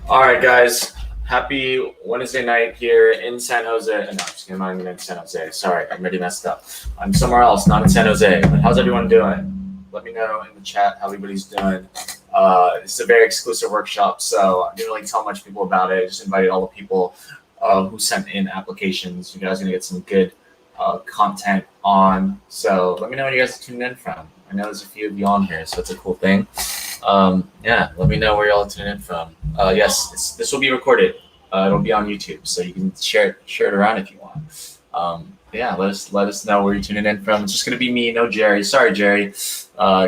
All right, guys. Happy Wednesday night here in San Jose. No, I'm just kidding. I'm not even in San Jose. Sorry, I'm already messed up. I'm somewhere else, not in San Jose. But how's everyone doing? Let me know in the chat how everybody's doing. This is a very exclusive workshop, so I didn't really tell much people about it. I just invited all the people who sent in applications. You guys are going to get some good content on. So let me know where you guys are tuning in from. I know there's a few of you on here, so it's a cool thing. Yeah, let me know where y'all tuning in from. Yes, this will be recorded. It'll be on YouTube, so you can share it around if you want. Yeah, let us know where you're tuning in from. It's just gonna be me, no Jerry. Sorry, Jerry.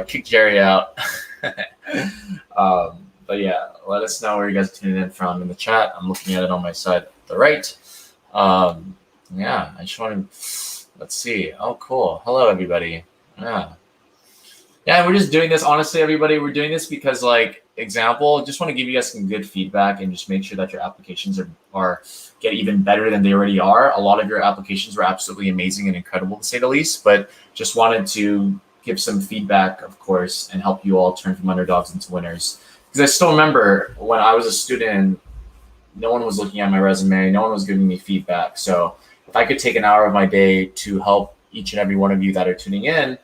Kick Jerry out. But yeah, let us know where you guys are tuning in from in the chat. I'm looking at it on my side to the right. Yeah, I just want to. Let's see. Oh, cool. Hello, everybody. Yeah, we're just doing this. Honestly, everybody, we're doing this because, like, example, just want to give you guys some good feedback and just make sure that your applications are get even better than they already are. A lot of your applications were absolutely amazing and incredible, to say the least, but just wanted to give some feedback, of course, and help you all turn from underdogs into winners. Because I still remember when I was a student, no one was looking at my resume. No one was giving me feedback. So if I could take an hour of my day to help each and every one of you that are tuning in,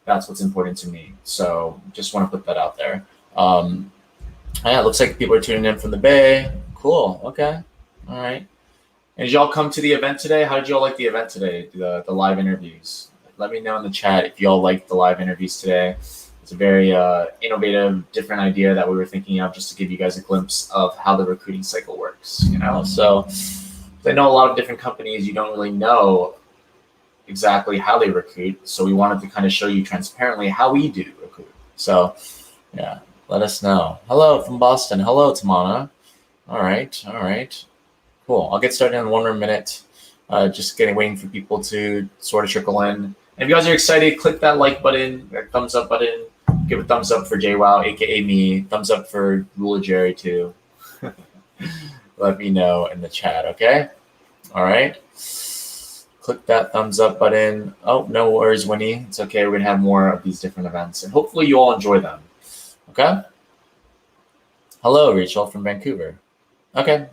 that's what's important to me. So just want to put that out there. Yeah, it looks like people are tuning in from the Bay. Cool. Okay. All right. And did y'all come to the event today? How did y'all like the event today, the live interviews? Let me know in the chat if y'all liked the live interviews today. It's a very innovative, different idea that we were thinking of just to give you guys a glimpse of how the recruiting cycle works, So I know a lot of different companies, you don't really know exactly how they recruit. So we wanted to kind of show you transparently how we do recruit. So yeah, let us know. Hello from Boston. Hello, Tamana. All right. Cool. I'll get started in 1 more minute. Just waiting for people to sort of trickle in. And if you guys are excited, click that like button, that thumbs up button. Give a thumbs up for JWoww, aka me. Thumbs up for Ruler Jerry too. Let me know in the chat, okay? All right. Click that thumbs up button. Oh, no worries, Winnie. It's okay. We're going to have more of these different events, and hopefully you all enjoy them. Okay? Hello, Rachel from Vancouver. Okay.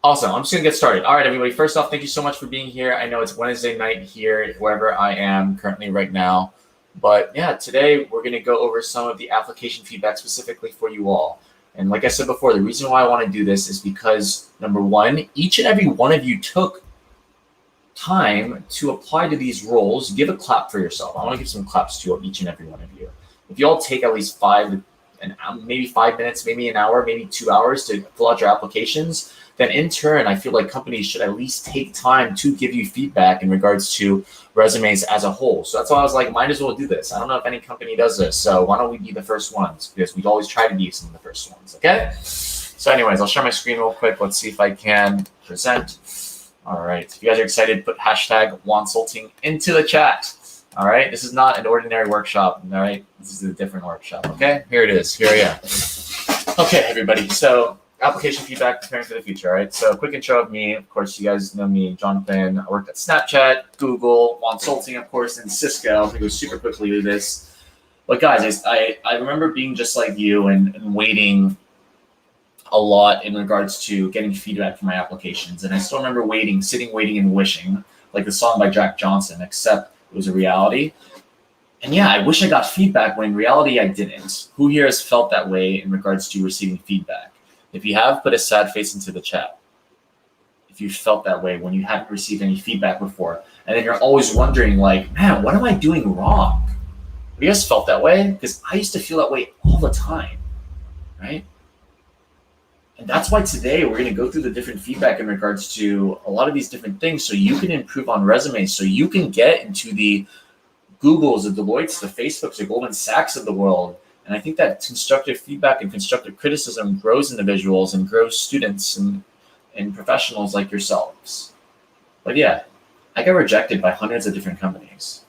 Awesome. I'm just going to get started. All right, everybody. First off, thank you so much for being here. I know it's Wednesday night here, wherever I am currently right now. But yeah, today we're going to go over some of the application feedback specifically for you all. And like I said before, the reason why I want to do this is because, number one, each and every one of you took time to apply to these roles. Give a clap for yourself. I want to give some claps to each and every one of you. If you all take at least maybe 5 minutes, maybe an hour, maybe 2 hours to fill out your applications, then in turn, I feel like companies should at least take time to give you feedback in regards to resumes as a whole. So that's why I was like, might as well do this. I don't know if any company does this, so why don't we be the first ones? Because we've always tried to be some of the first ones, okay? So anyways, I'll share my screen real quick. Let's see if I can present. All right, if you guys are excited, put hashtag Wonsulting into the chat. All right, this is not an ordinary workshop. All right, this is a different workshop. Okay, here it is. Here I am. Okay, everybody. So application feedback, preparing for the future. All right, so quick intro of me. Of course, you guys know me, Jonathan. I worked at Snapchat, Google, Wonsulting, of course, and Cisco. I'm gonna go super quickly through this. But guys, I remember being just like you and waiting a lot in regards to getting feedback from my applications. And I still remember sitting, waiting, and wishing, like the song by Jack Johnson, except it was a reality. And yeah, I wish I got feedback when in reality I didn't. Who here has felt that way in regards to receiving feedback? If you have, put a sad face into the chat. If you felt that way when you hadn't received any feedback before, and then you're always wondering, like, man, what am I doing wrong? Have you guys felt that way? Because I used to feel that way all the time, right? And that's why today we're going to go through the different feedback in regards to a lot of these different things so you can improve on resumes, so you can get into the Googles, the Deloittes, the Facebooks, the Goldman Sachs of the world. And I think that constructive feedback and constructive criticism grows individuals and grows students and professionals like yourselves. But yeah, I got rejected by hundreds of different companies.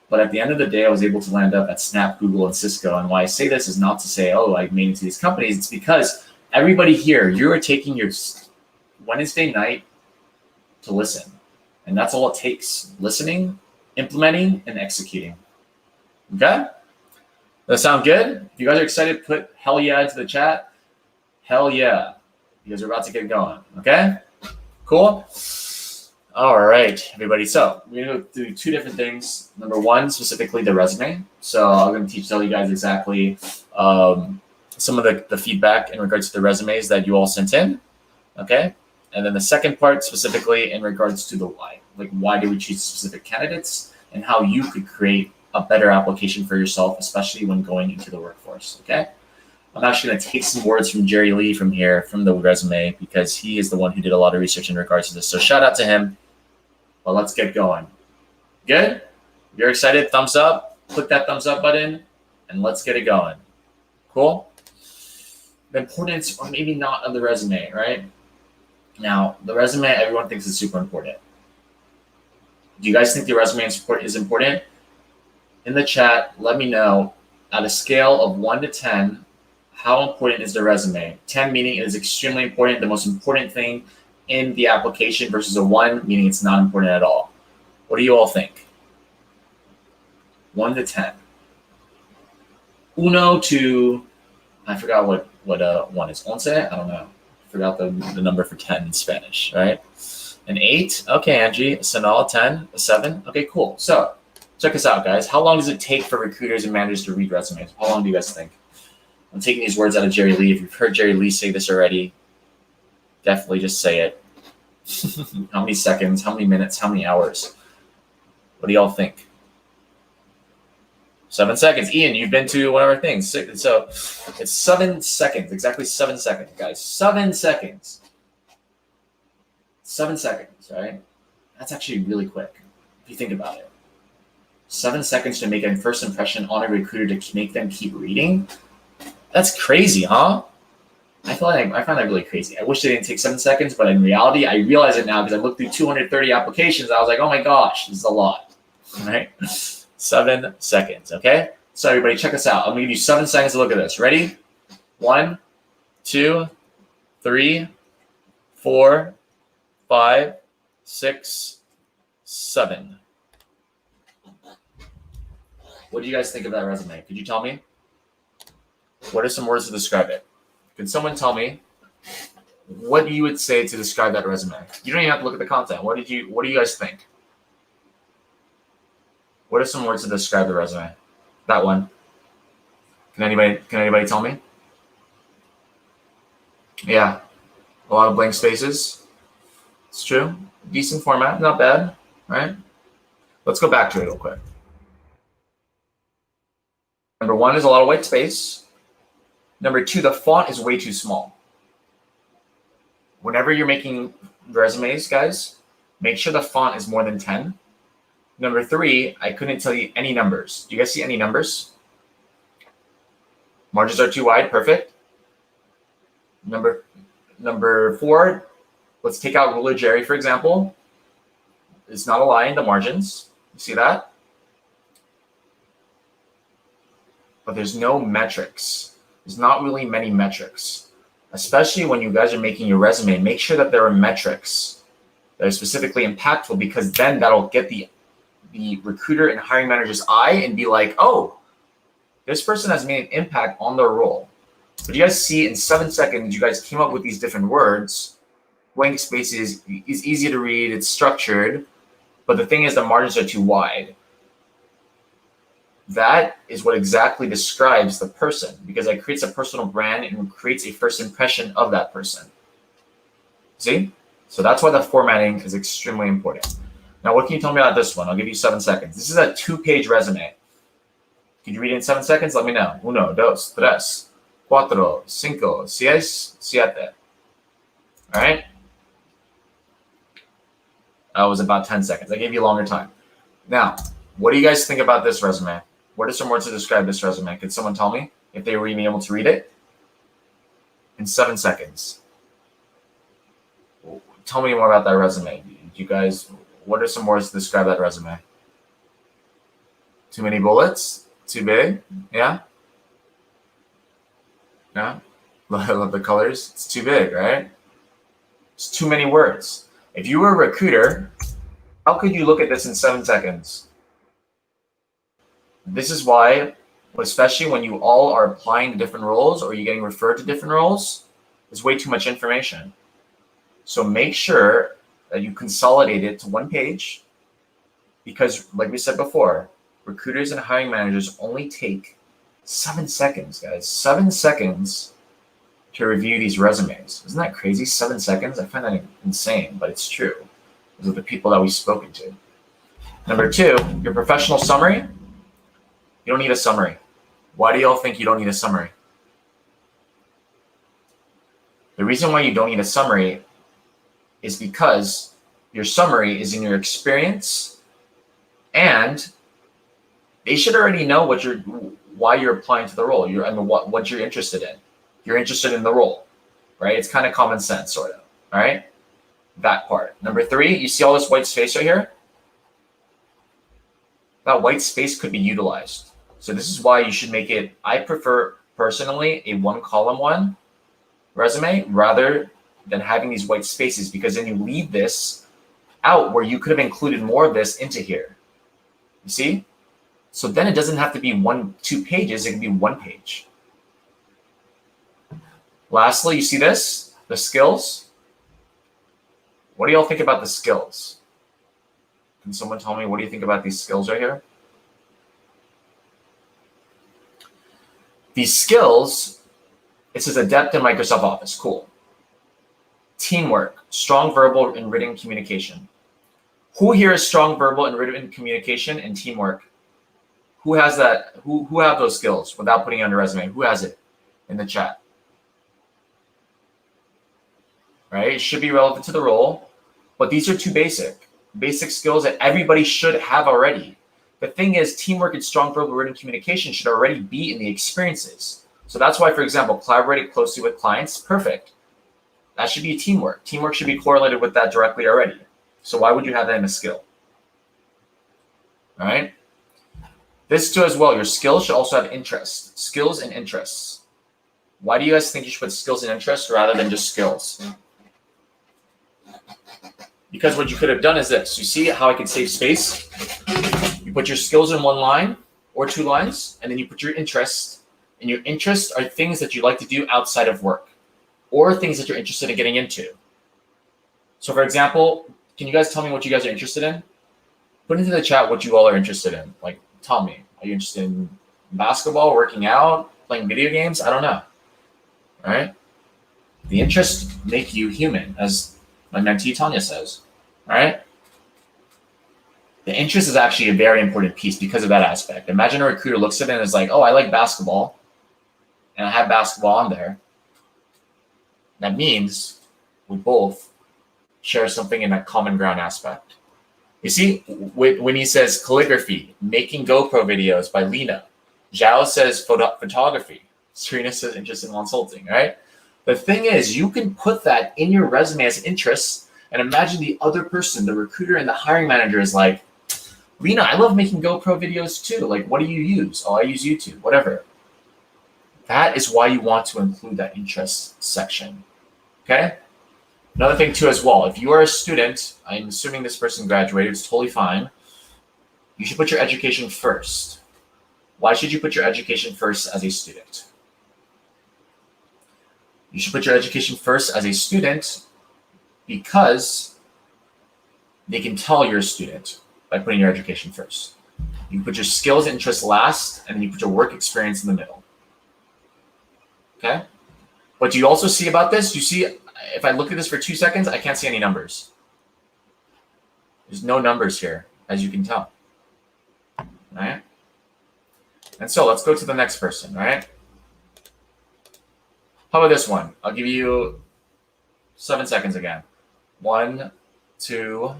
But at the end of the day, I was able to land up at Snap, Google, and Cisco. And why I say this is not to say, oh, I made it to these companies. It's because everybody here, you are taking your Wednesday night to listen. And that's all it takes. Listening, implementing, and executing. Okay? Does that sound good? If you guys are excited, put hell yeah into the chat. Hell yeah. Because we're about to get going. Okay? Cool? All right, everybody. So we're going to do two different things. Number one, specifically the resume. So I'm going to tell you guys exactly some of the feedback in regards to the resumes that you all sent in. Okay? And then the second part specifically in regards to the why. Like, why do we choose specific candidates and how you could create a better application for yourself, especially when going into the workforce. Okay? I'm actually going to take some words from Jerry Lee from here, from the resume, because he is the one who did a lot of research in regards to this. So shout out to him. Well, let's get going. Good? If you're excited, thumbs up. Click that thumbs up button, and let's get it going. Cool? The importance, or maybe not, of the resume, right? Now, the resume, everyone thinks is super important. Do you guys think the resume is important? In the chat, let me know, at a scale of 1 to 10, how important is the resume? 10 meaning it is extremely important, the most important thing in the application, versus a 1 meaning it's not important at all. What do you all think? 1 to 10. Uno to, I forgot what 1 is. Once? I don't know. I forgot the number for 10 in Spanish, right? An 8. Okay, Angie. Sanal, 10. A 7. Okay, cool. So check this out, guys. How long does it take for recruiters and managers to read resumes? How long do you guys think? I'm taking these words out of Jerry Lee. If you've heard Jerry Lee say this already, definitely just say it. How many seconds? How many minutes? How many hours? What do y'all think? 7 seconds. Ian, you've been to one of our things. So it's 7 seconds. Exactly 7 seconds, guys. 7 seconds. 7 seconds, right? That's actually really quick if you think about it. 7 seconds to make a first impression on a recruiter to make them keep reading. That's crazy, huh? I find that really crazy. I wish they didn't take 7 seconds, but in reality, I realize it now because I looked through 230 applications. I was like, oh my gosh, this is a lot, right? 7 seconds, okay? So everybody, check this out. I'm gonna give you 7 seconds to look at this. Ready? 1, 2, 3, 4, 5, 6, 7. What do you guys think of that resume? Could you tell me? What are some words to describe it? Can someone tell me what you would say to describe that resume? You don't even have to look at the content. What do you guys think? What are some words to describe the resume? That one. Can anybody tell me? Yeah. A lot of blank spaces. It's true. Decent format, not bad, right? Let's go back to it real quick. Number 1 is a lot of white space. Number 2, the font is way too small. Whenever you're making resumes, guys, make sure the font is more than 10. Number 3, I couldn't tell you any numbers. Do you guys see any numbers? Margins are too wide. Perfect. Number 4, let's take out Ruler Jerry, for example. It's not aligned, the margins. You see that? But there's no metrics. There's not really many metrics, especially when you guys are making your resume. Make sure that there are metrics that are specifically impactful, because then that'll get the recruiter and hiring manager's eye and be like, oh, this person has made an impact on their role. But you guys see in 7 seconds, you guys came up with these different words. Blank spaces is easy to read. It's structured. But the thing is, the margins are too wide. That is what exactly describes the person, because it creates a personal brand and creates a first impression of that person. See? So that's why the formatting is extremely important. Now, what can you tell me about this one? I'll give you 7 seconds. This is a 2-page resume. Can you read it in 7 seconds? Let me know. 1, 2, 3, 4, 5, 6, 7. All right? That was about 10 seconds. I gave you a longer time. Now, what do you guys think about this resume? What are some words to describe this resume? Could someone tell me if they were even able to read it? In 7 seconds. Tell me more about that resume. You guys, what are some words to describe that resume? Too many bullets? Too big? Yeah? Yeah? I love the colors. It's too big, right? It's too many words. If you were a recruiter, how could you look at this in 7 seconds? This is why, especially when you all are applying to different roles or you're getting referred to different roles, is way too much information. So make sure that you consolidate it to one page, because like we said before, recruiters and hiring managers only take 7 seconds, guys. 7 seconds to review these resumes. Isn't that crazy? 7 seconds? I find that insane, but it's true. Those are the people that we've spoken to. Number 2, your professional summary. You don't need a summary. Why do y'all think you don't need a summary? The reason why you don't need a summary is because your summary is in your experience, and they should already know why you're applying to the role. What you're interested in. You're interested in the role, right? It's kind of common sense, sort of. All right, that part. Number 3, you see all this white space right here? That white space could be utilized. So this is why you should make it. I prefer personally a 1-column one resume rather than having these white spaces, because then you leave this out where you could have included more of this into here. You see? So then it doesn't have to be 2 pages, it can be 1 page. Lastly, you see this? The skills. What do y'all think about the skills? Can someone tell me, what do you think about these skills right here? These skills, it says adept in Microsoft Office. Cool. Teamwork, strong verbal and written communication. Who here is strong verbal and written communication and teamwork? Who has that? Who have those skills without putting it on a resume? Who has it in the chat? Right? It should be relevant to the role, but these are too basic skills that everybody should have already. The thing is, teamwork and strong verbal written communication should already be in the experiences. So that's why, for example, collaborating closely with clients, perfect. That should be teamwork. Teamwork should be correlated with that directly already. So why would you have that in a skill? All right. This too as well, your skills should also have interests. Skills and interests. Why do you guys think you should put skills and interests rather than just skills? Because what you could have done is this. You see how I can save space? You put your skills in 1 line or 2 lines, and then you put your interests. And your interests are things that you like to do outside of work or things that you're interested in getting into. So for example, can you guys tell me what you guys are interested in? Put into the chat what you all are interested in. Like, tell me, are you interested in basketball, working out, playing video games? I don't know. All right. The interests make you human, as my mentee Tanya says. All right. The interest is actually a very important piece because of that aspect. Imagine a recruiter looks at it and is like, oh, I like basketball, and I have basketball on there. That means we both share something in that common ground aspect. You see, when he says calligraphy, making GoPro videos by Lena, Zhao says photography, Serena says interest in Wonsulting, right? The thing is, you can put that in your resume as interests, and imagine the other person, the recruiter and the hiring manager is like, Lena, I love making GoPro videos too. Like, what do you use? Oh, I use YouTube, whatever. That is why you want to include that interest section, okay? Another thing too as well, if you are a student, I'm assuming this person graduated, it's totally fine. You should put your education first. Why should you put your education first as a student? You should put your education first as a student because they can tell you're a student by putting your education first. You put your skills and interests last, and then you put your work experience in the middle. Okay? What do you also see about this? You see, if I look at this for 2 seconds, I can't see any numbers. There's no numbers here, as you can tell. All right? And so let's go to the next person, all right? How about this one? I'll give you 7 seconds again. 1, 2,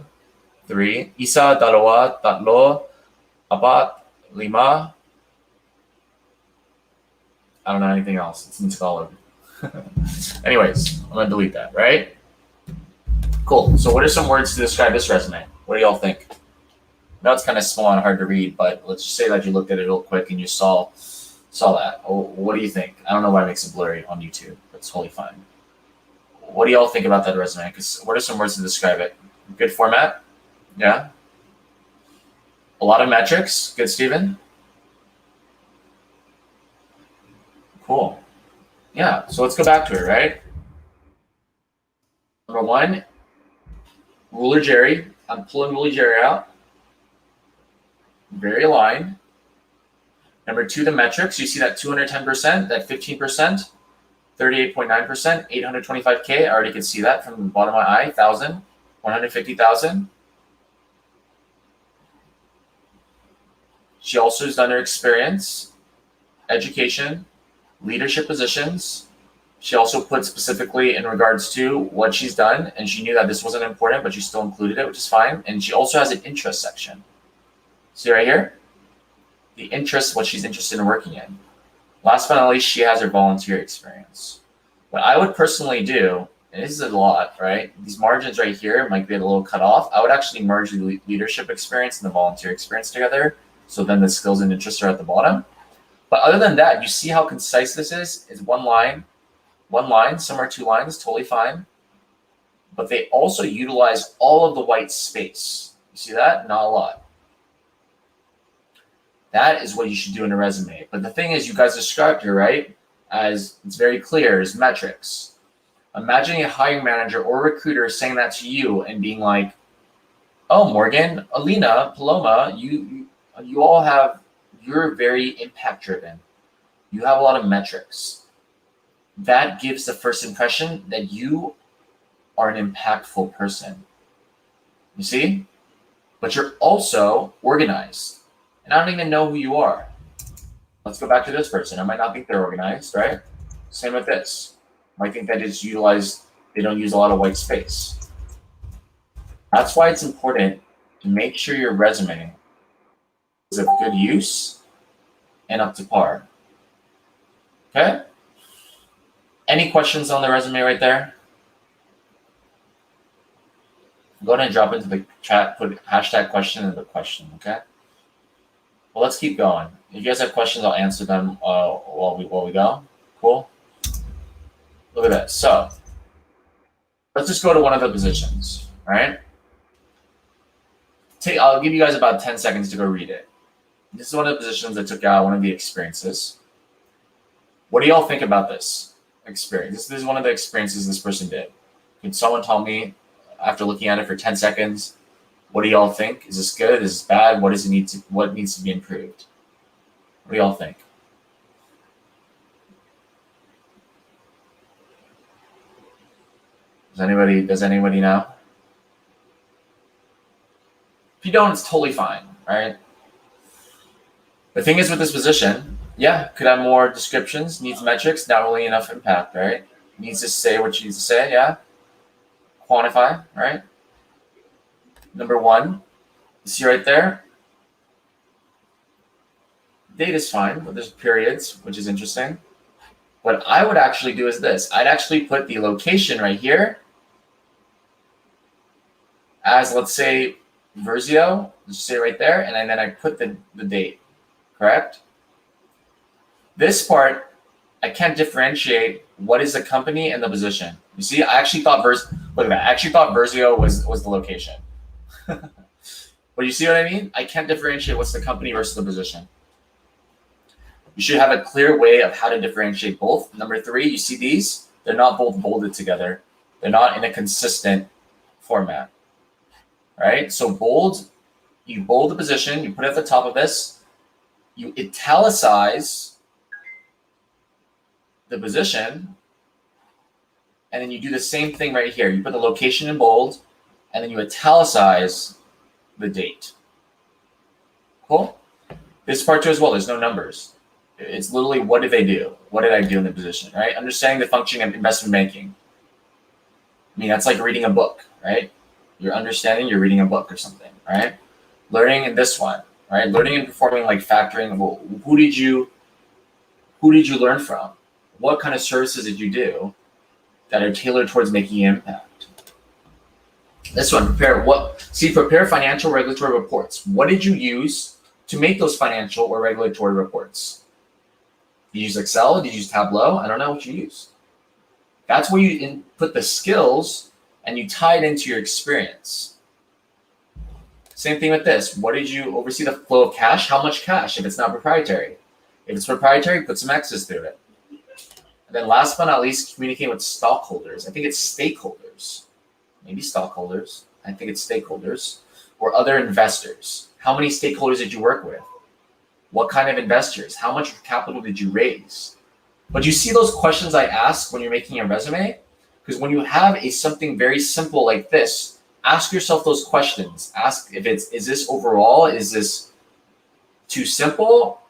3. Isa, dalawa, tatlo, apat, lima. I don't know anything else. It's in Tagalog. Anyways, I'm gonna delete that, right? Cool. So what are some words to describe this resume? What do y'all think? Now it's kind of small and hard to read, but let's just say that you looked at it real quick and you saw that. Oh, what do you think? I don't know why it makes it blurry on YouTube. That's totally fine. What do y'all think about that resume? Because what are some words to describe it? Good format? Yeah. A lot of metrics. Good, Steven? Cool. Yeah, so let's go back to it, right? Number one, Ruler Jerry. I'm pulling Ruler Jerry out. Very aligned. Number two, the metrics. You see that 210%, that 15%, 38.9%, 825K. I already can see that from the bottom of my eye. 1,000, 150,000. She also has done her experience, education, leadership positions. She also put specifically in regards to what she's done, and she knew that this wasn't important, but she still included it, which is fine. And she also has an interest section. See right here? The interest, what she's interested in working in. Last but not least, she has her volunteer experience. What I would personally do, and this is a lot, right? These margins right here might be a little cut off. I would actually merge the leadership experience and the volunteer experience together. So then the skills and interests are at the bottom. But other than that, you see how concise this is? It's one line, some are two lines, totally fine. But they also utilize all of the white space. You see that? Not a lot. That is what you should do in a resume. But the thing is, you guys described here, right? As it's very clear, is metrics. Imagining a hiring manager or recruiter saying that to you and being like, oh, Morgan, Alina, Paloma, you all have, you're very impact driven. You have a lot of metrics. That gives the first impression that you are an impactful person. You see? But you're also organized. And I don't even know who you are. Let's go back to this person. I might not think they're organized, right? Same with this. I might think that it's utilized, they don't use a lot of white space. That's why it's important to make sure your resume is of good use and up to par. Okay? Any questions on the resume right there? Go ahead and drop into the chat, put hashtag question in the question, okay? Well, let's keep going. If you guys have questions, I'll answer them while we go. Cool? Look at that. So, let's just go to one of the positions, all right? I'll give you guys about 10 seconds to go read it. This is one of the positions I took out, one of the experiences. What do y'all think about this experience? This is one of the experiences this person did. Can someone tell me, after looking at it for 10 seconds, what do y'all think? Is this good? Is this bad? What needs to be improved? What do y'all think? Does anybody know? If you don't, it's totally fine, right? The thing is with this position, yeah, could have more descriptions, needs metrics, not really enough impact, right? Needs to say what you need to say, yeah? Quantify, right? Number one, you see right there, date is fine, but there's periods, which is interesting. What I would actually do is this. I'd actually put the location right here as, let's say, Versio, let's say right there, and then I put the date, correct? This part, I can't differentiate what is the company and the position. You see, I actually thought look at that. I actually thought Versio was the location. But you see what I mean? I can't differentiate what's the company versus the position. You should have a clear way of how to differentiate both. Number three, you see these? They're not both bolded together. They're not in a consistent format, right? So you bold the position, you put it at the top of this, you italicize the position, and then you do the same thing right here. You put the location in bold, and then you italicize the date. Cool? This part too as well, there's no numbers. It's literally, what did they do? What did I do in the position, right? Understanding the functioning of investment banking. I mean, that's like reading a book, right? You're understanding, you're reading a book or something, right? Learning in this one, right? Learning and performing, like factoring. Well, who did you learn from? What kind of services did you do that are tailored towards making impact? This one, prepare financial regulatory reports. What did you use to make those financial or regulatory reports? Did you use Excel? Did you use Tableau? I don't know what you used. That's where you input the skills and you tie it into your experience. Same thing with this. What did you oversee the flow of cash? How much cash if it's not proprietary? If it's proprietary, put some X's through it. And then last but not least, communicate with stockholders. I think it's stakeholders. maybe stockholders, I think it's stakeholders, or other investors. How many stakeholders did you work with? What kind of investors? How much capital did you raise? But you see those questions I ask when you're making a resume? Because when you have something very simple like this, ask yourself those questions. Ask if is this overall, is this too simple?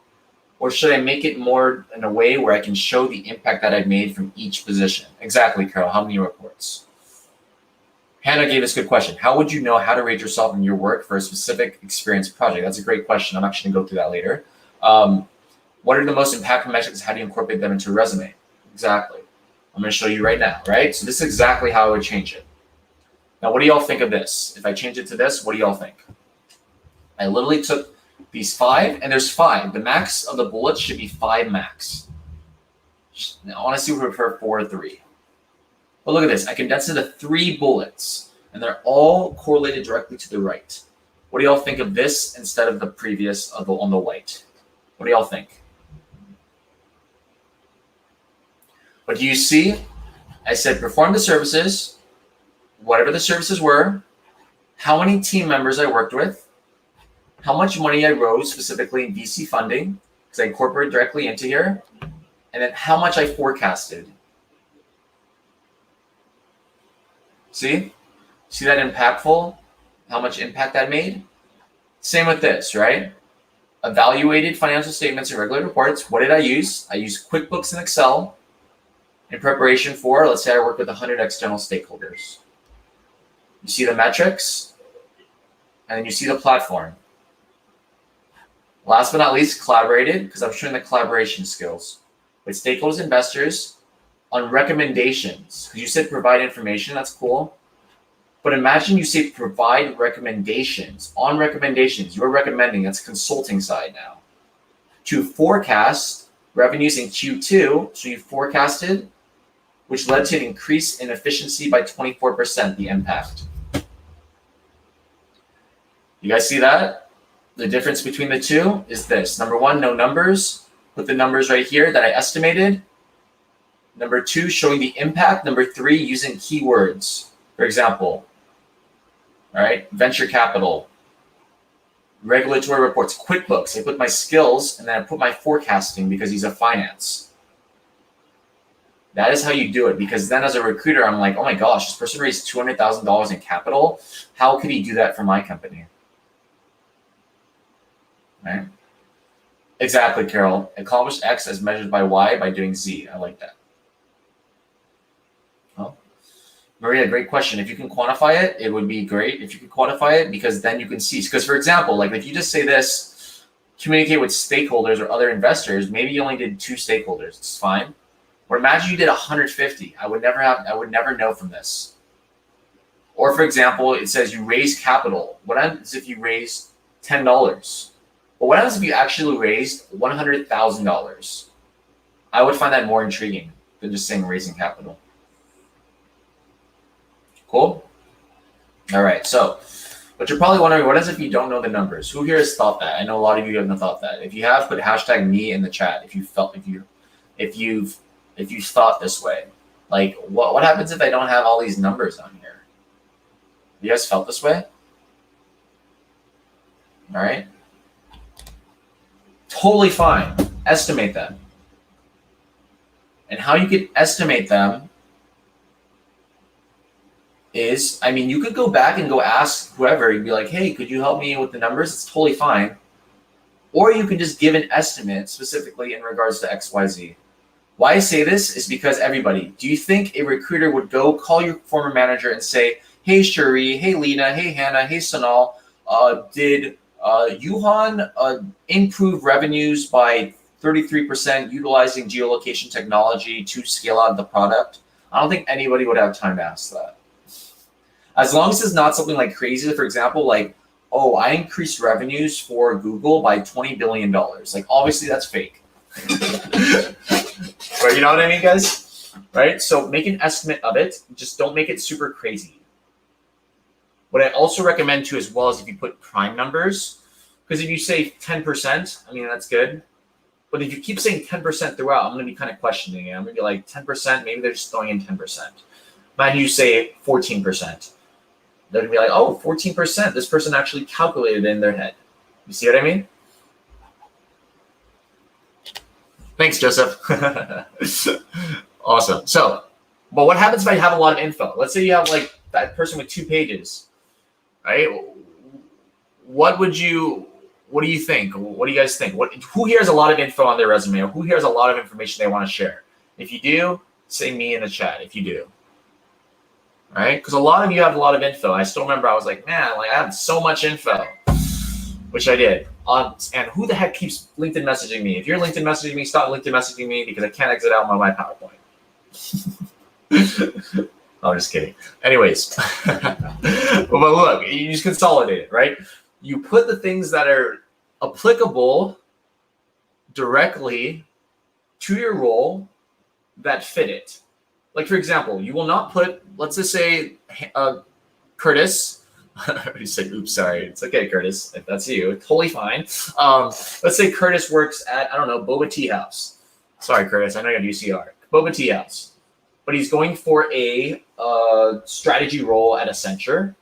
Or should I make it more in a way where I can show the impact that I've made from each position? Exactly, Carol. How many reports? Hannah gave us a good question. How would you know how to rate yourself in your work for a specific experience project? That's a great question. I'm actually going to go through that later. What are the most impactful metrics? How do you incorporate them into a resume? Exactly. I'm going to show you right now, right? So this is exactly how I would change it. Now, what do y'all think of this? If I change it to this, what do y'all think? I literally took these 5, and there's 5. The max of the bullets should be 5 max. Now, honestly, we prefer 4 or 3. But look at this. I condensed it to 3 bullets, and they're all correlated directly to the right. What do y'all think of this instead of the previous on the white? What do y'all think? What do you see? I said perform the services, whatever the services were, how many team members I worked with, how much money I rose specifically in VC funding, because I incorporated directly into here, and then how much I forecasted. See? See that impactful? How much impact that made? Same with this, right? Evaluated financial statements and regular reports. What did I use? I used QuickBooks and Excel in preparation for, let's say I work with 100 external stakeholders. You see the metrics, and then you see the platform. Last but not least, collaborated, because I'm showing the collaboration skills with stakeholders, investors, on recommendations. Because you said provide information, that's cool. But imagine you say provide recommendations. On recommendations, you're recommending, that's consulting side now. To forecast revenues in Q2, so you forecasted, which led to an increase in efficiency by 24%, the impact. You guys see that? The difference between the two is this. Number 1, no numbers. Put the numbers right here that I estimated. Number 2, showing the impact. Number 3, using keywords. For example, all right, venture capital, regulatory reports, QuickBooks. I put my skills and then I put my forecasting because he's a finance. That is how you do it, because then as a recruiter, I'm like, oh my gosh, this person raised $200,000 in capital. How could he do that for my company? Right? Exactly, Carol. Accomplish X as measured by Y by doing Z. I like that. Well, Maria, great question. If you can quantify it, it would be great if you could quantify it, because then you can see. Because for example, like if you just say this, communicate with stakeholders or other investors, maybe you only did 2 stakeholders. It's fine. Or imagine you did 150. I would never know from this. Or for example, it says you raise capital. What happens if you raise $10? Well, what happens if you actually raised $100,000? I would find that more intriguing than just saying raising capital. Cool? All right, so, but you're probably wondering, what is if you don't know the numbers? Who here has thought that? I know a lot of you haven't thought that. If you have, put hashtag me in the chat if you've thought this way. Like, what happens if I don't have all these numbers on here? You guys felt this way? All right. Totally fine. Estimate them. And how you could estimate them is, I mean, you could go back and go ask whoever. You'd be like, hey, could you help me with the numbers? It's totally fine. Or you can just give an estimate specifically in regards to XYZ. Why I say this is because everybody, do you think a recruiter would go call your former manager and say, hey, Shuri, hey, Lena, hey, Hannah, hey, Sonal, did Yuhan improve revenues by 33% utilizing geolocation technology to scale out the product? I don't think anybody would have time to ask that. As long as it's not something like crazy, for example, like, oh, I increased revenues for Google by $20 billion. Like, obviously that's fake. Right, you know what I mean, guys? Right? So make an estimate of it. Just don't make it super crazy. What I also recommend too as well is if you put prime numbers, because if you say 10%, I mean, that's good. But if you keep saying 10% throughout, I'm going to be kind of questioning it. I'm going to be like 10%, maybe they're just throwing in 10%. Imagine you say 14%. They're gonna be like, oh, 14%. This person actually calculated it in their head. You see what I mean? Thanks, Joseph. Awesome. So, but what happens if I have a lot of info? Let's say you have like that person with 2 pages, right? What do you think? What do you guys think? Who here has a lot of info on their resume, or who here has a lot of information they want to share? If you do, say me in the chat if you do. Right? Because a lot of you have a lot of info. I still remember I was like, man, like I have so much info, which I did. And who the heck keeps LinkedIn messaging me? If you're LinkedIn messaging me, stop LinkedIn messaging me because I can't exit out my PowerPoint. I'm just kidding. Anyways, but look, you just consolidate it, right? You put the things that are applicable directly to your role that fit it. Like, for example, you will not put, let's just say, Curtis. You said, oops, sorry. It's okay, Curtis. If that's you, totally fine. Let's say Curtis works at, I don't know, Boba Tea House. Sorry, Curtis. I know you have UCR. Boba Tea House. But he's going for a strategy role at Accenture.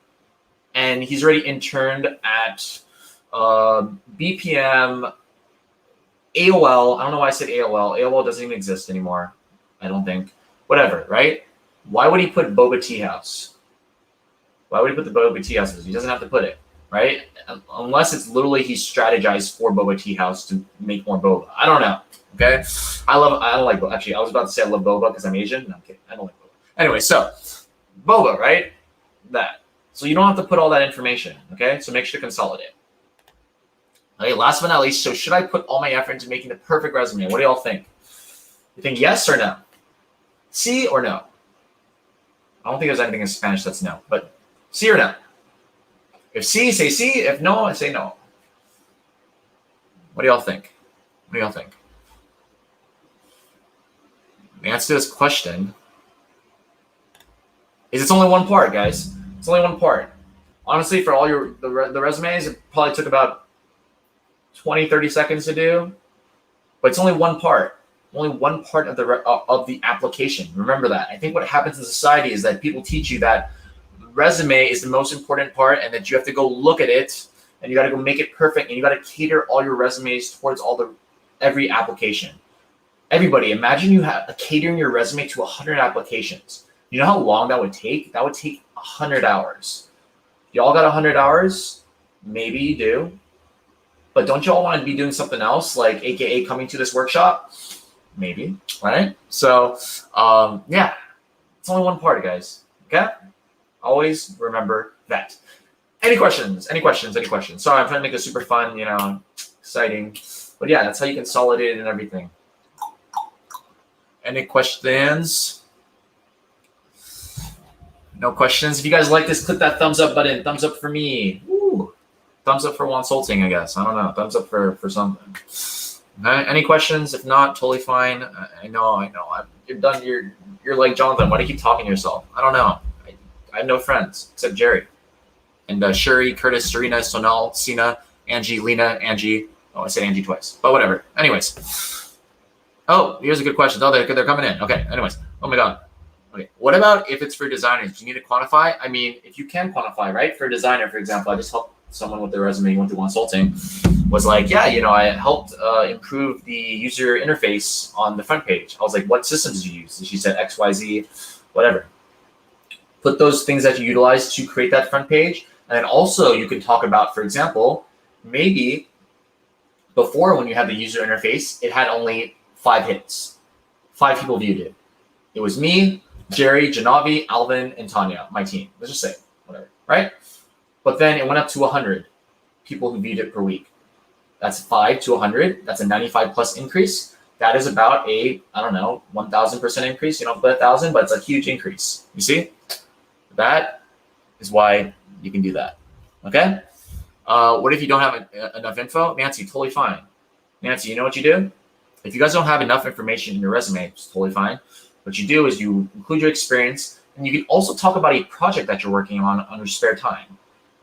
And he's already interned at BPM, AOL. I don't know why I said AOL. AOL doesn't even exist anymore, I don't think. Whatever, right? Why would he put Boba Tea House? Why would he put the Boba Tea House? He doesn't have to put it, right? Unless it's literally he strategized for Boba Tea House to make more boba. I don't know, okay? I don't like boba. Actually, I was about to say I love boba because I'm Asian. No, I'm kidding. I don't like boba. Anyway, so boba, right? That. So you don't have to put all that information, okay? So make sure to consolidate. Okay, last but not least, so should I put all my effort into making the perfect resume? What do y'all think? You think yes or no? C or no? I don't think there's anything in Spanish that's no, but C or no? If C, say C. If no, I say no. What do y'all think? What do y'all think? The answer to this question is it's only one part, guys. It's only one part. Honestly, for all the resumes, it probably took about 20, 30 seconds to do, but it's only one part. Only one part of the application. Remember that. I think what happens in society is that people teach you that resume is the most important part, and that you have to go look at it, and you got to go make it perfect, and you got to cater all your resumes towards every application. Everybody, imagine you have catering your resume to 100 applications. You know how long that would take? That would take 100 hours. Y'all got 100 hours? Maybe you do. But don't y'all want to be doing something else, like AKA coming to this workshop? Maybe, right? So, yeah, it's only one part, guys, okay? Always remember that. Any questions? Any questions? Any questions? Sorry, I'm trying to make this super fun, exciting. But yeah, that's how you consolidate it and everything. Any questions? No questions? If you guys like this, click that thumbs up button. Thumbs up for me. Woo. Thumbs up for Wonsulting, I guess. I don't know. Thumbs up for something. Okay. Any questions? If not, totally fine. I know. You're done. You're like, Jonathan, why do you keep talking to yourself? I don't know. I have no friends except Jerry. And Shuri, Curtis, Serena, Sonal, Sina, Angie, Lena, Angie. Oh, I said Angie twice. But whatever. Anyways. Oh, here's a good question. Oh, they're coming in. Okay. Anyways. Oh my God. Okay. What about if it's for designers? Do you need to quantify? I mean, if you can quantify, right? For a designer, for example, I just helped someone with their resume who went through Wonsulting, was like, yeah, I helped improve the user interface on the front page. I was like, what systems did you use? And she said X, Y, Z, whatever. Put those things that you utilize to create that front page. And then also you can talk about, for example, maybe before when you had the user interface, it had only 5 hits. 5 people viewed it. It was me, Jerry, Janavi, Alvin, and Tanya, my team. Let's just say, whatever, right? But then it went up to 100 people who viewed it per week. That's 5 to 100. That's a 95 plus increase. That is about a, I don't know, 1,000% increase. You don't put 1,000, but it's a huge increase. You see? That is why you can do that. Okay? What if you don't have enough info? Nancy, totally fine. Nancy, you know what you do? If you guys don't have enough information in your resume, it's totally fine. What you do is you include your experience, and you can also talk about a project that you're working on your spare time.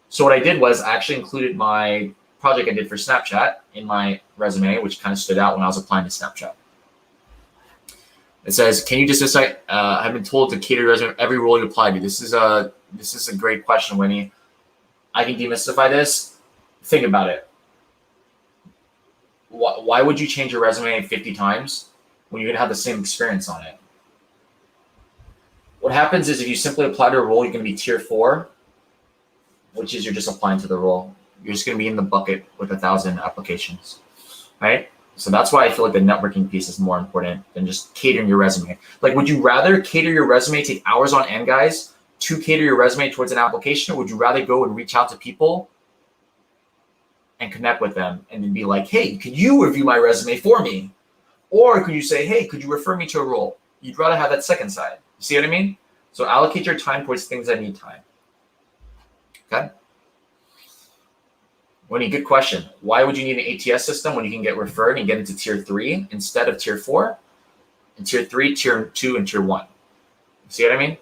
So what I did was I actually included my project I did for Snapchat in my resume, which kind of stood out when I was applying to Snapchat. It says, can you just decide, I've been told to cater your resume every role you apply to. This is a great question, Winnie. I can demystify this. Think about it. Why would you change your resume 50 times when you're going to have the same experience on it? What happens is if you simply apply to a role, you're going to be tier 4, which is you're just applying to the role. You're just going to be in the bucket with 1,000 applications, right? So that's why I feel like the networking piece is more important than just catering your resume. Like, would you rather cater your resume, take hours on end, guys, to cater your resume towards an application, or would you rather go and reach out to people and connect with them and then be like, hey, could you review my resume for me? Or could you say, hey, could you refer me to a role? You'd rather have that second side. You see what I mean? So allocate your time towards things that need time. Okay? Winnie, good question. Why would you need an ATS system when you can get referred and get into tier 3 instead of tier 4? And tier 3, tier 2, and tier 1. See what I mean?